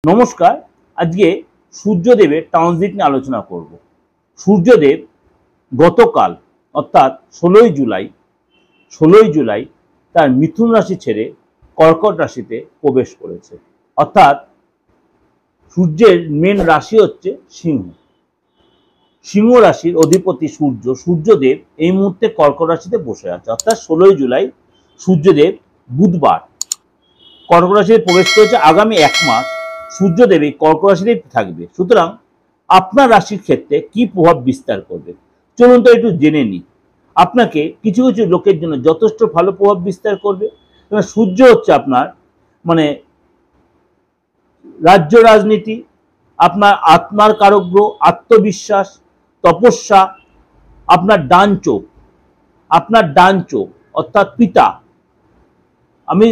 নমস্কার। আজকে সূর্যদেবের ট্রানজিট নিয়ে আলোচনা করব। সূর্যদেব গতকাল অর্থাৎ 16ই জুলাই তার মিথুন রাশি ছেড়ে কর্কট রাশিতে প্রবেশ করেছে। অর্থাৎ সূর্যের মেন রাশি হচ্ছে সিংহ। সিংহ রাশির অধিপতি সূর্যদেব এই মুহূর্তে কর্কট রাশিতে বসে আছে। অর্থাৎ 16ই জুলাই সূর্যদেব বুধবার কর্কট রাশিতে প্রবেশ করেছে। আগামী এক মাস সূর্যদেব এই কর্কট রাশিতেই থাকবে। সুতরাং আপনার রাশির ক্ষেত্রে কি প্রভাব বিস্তার করবে চলুন তো একটু জেনে নিই। আপনাকে কিছু কিছু লোকের জন্য যথেষ্ট ভালো প্রভাব বিস্তার করবে। সূর্য হচ্ছে আপনার রাজ্য রাজনীতি, আপনার আত্মার কারক গ্রহ, আত্মবিশ্বাস, তপস্যা, আপনার ডান চোখ অর্থাৎ পিতা। আমি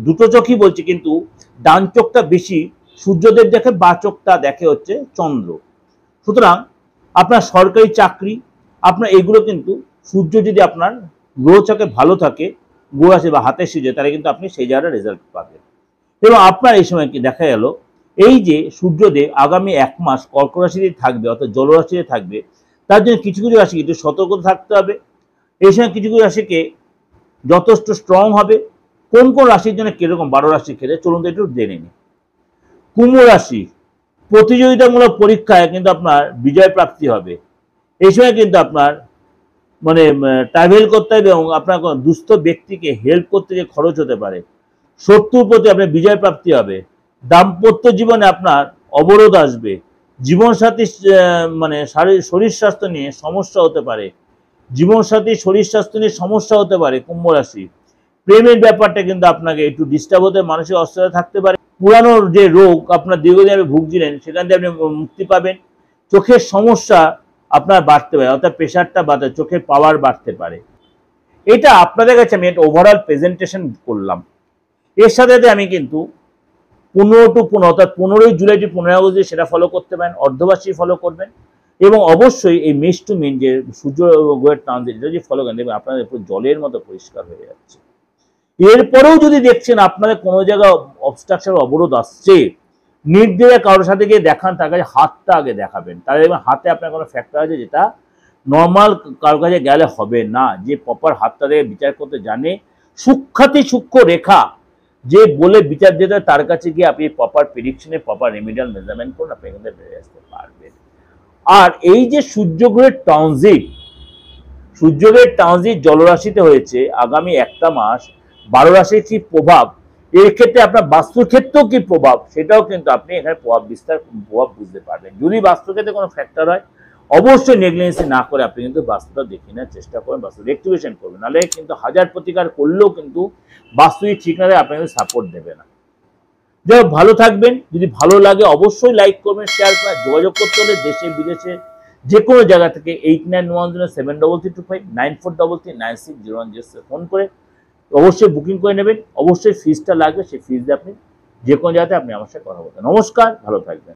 দুটো চোখই বলছি, কিন্তু ডান চোখটা বেশি সূর্যদেব দেখে, বা চোখটা দেখে হচ্ছে চন্দ্র। সুতরাং আপনার সরকারি চাকরি, আপনার এগুলো কিন্তু সূর্য যদি আপনার গ্রহচকে ভালো থাকে, গ্রহ আছে বা হাতে সিজে, তাহলে কিন্তু আপনি সেই জায়গাটা রেজাল্ট পাবেন। এবং আপনার এই সময় কি দেখা গেল, এই যে সূর্যদেব আগামী এক মাস কর্কট রাশিতে থাকবে, অর্থাৎ জলরাশিতে থাকবে, তার জন্য কিছু কিছু রাশি একটু সতর্ক থাকতে হবে। এই সময় কিছু কিছু রাশিকে যথেষ্ট স্ট্রং হবে। কোন কোন রাশির জন্য কিরকম 12 রাশির ক্ষেত্রে চলুন তো একটু জেনে নিই। কুম্ভ রাশি, প্রতিযোগিতামূলক পরীক্ষায় কিন্তু আপনার বিজয় প্রাপ্তি হবে। এই সময় কিন্তু আপনার ট্রাভেল করতে হবে এবং আপনার কোনো দুস্থ ব্যক্তিকে হেল্প করতে গিয়ে খরচ হতে পারে। শত্রুর প্রতি আপনার বিজয় প্রাপ্তি হবে। দাম্পত্য জীবনে আপনার অবরোধ আসবে। জীবনসাথী শরীর স্বাস্থ্য নিয়ে সমস্যা হতে পারে। শরীর স্বাস্থ্য নিয়ে সমস্যা হতে পারে। কুম্ভ রাশি, প্রেমের ব্যাপারটা কিন্তু আপনাকে একটু ডিস্টার্ব হতে, মানসিক অস্থিরতা থাকতে পারে। পুরানো যে রোগ আপনার দীর্ঘদিন আপনি ভুগছিলেন, সেখান থেকে আপনি মুক্তি পাবেন। চোখের সমস্যা আপনার বাড়তে পারে, অর্থাৎ প্রেশারটা বাড়তে, চোখের পাওয়ার বাড়তে পারে। এটা আপনাদের কাছে আমি একটা ওভারঅল প্রেজেন্টেশন করলাম। এর সাথে আমি কিন্তু 15 to 15 অর্থাৎ 15ই জুলাই টু 15 আগস্ট সেটা ফলো করতে পারেন, অর্ধবার্ষিকী ফলো করবেন। এবং অবশ্যই এই মেষ টু মিন যে সূর্য গ্রহের ট্রানজিট, এটা যদি ফলো করেন দেখবেন আপনাদের পুরো জলের মতো পরিষ্কার হয়ে যাচ্ছে। এরপরেও যদি দেখছেন আপনাদের কোনো জায়গায় অবস্ট্রাকশন, অবরোধ আসছে, নির্দ্বিধায় কারোর সাথে গিয়ে দেখান, তার কাছে হাতটা আগে দেখাবেন। তাহলে দেখবেন হাতে আপনার কোনো ফ্যাক্টর আছে যেটা নর্মাল কারোর কাছে গেলে হবে না। যে প্রপার হাতটা দিয়ে বিচার করতে জানে, সূক্ষ্ম রেখা যে বলে বিচার দিতে, তার কাছে গিয়ে আপনি প্রপার প্রেডিকশনে প্রপার রেমিডিয়াল মেজারমেন্ট করুন, আপনি এখান থেকে বেরিয়ে আসতে পারবেন। আর এই যে সূর্যগ্রহের ট্রানজিট জলরাশিতে হয়েছে আগামী একটা মাস, 12 রাশির কি প্রভাব, এর ক্ষেত্রে আপনার বাস্তুর ক্ষেত্রেও কি প্রভাব, সেটাও কিন্তু আপনি এখানে প্রভাব বুঝতে পারবেন। যদি বাস্তু ক্ষেত্রে কোনো ফ্যাক্টর হয়, অবশ্যই নেগলিজেন্সি না করে আপনি কিন্তু বাস্তুটা দেখে নেওয়ার চেষ্টা করবেন, বাস্তু রেক্টিফিকেশন করবেন। নাহলে কিন্তু হাজার প্রতিকার করলেও কিন্তু বাস্তু ঠিক না, আপনাকে সাপোর্ট দেবে না। যাই হোক, ভালো থাকবেন। যদি ভালো লাগে অবশ্যই লাইক করবেন, শেয়ার করবেন। যোগাযোগ করতে হলে দেশে বিদেশে যে কোনো জায়গা থেকে 89107335 94339601 ফোন করে অবশ্যই বুকিং করে নেবেন। অবশ্যই ফিজটা লাগবে, সেই ফিজ দিয়ে আপনি যে কোনো জায়গাতে আপনি আমার সাথে কথা বলবেন। নমস্কার, ভালো থাকবেন।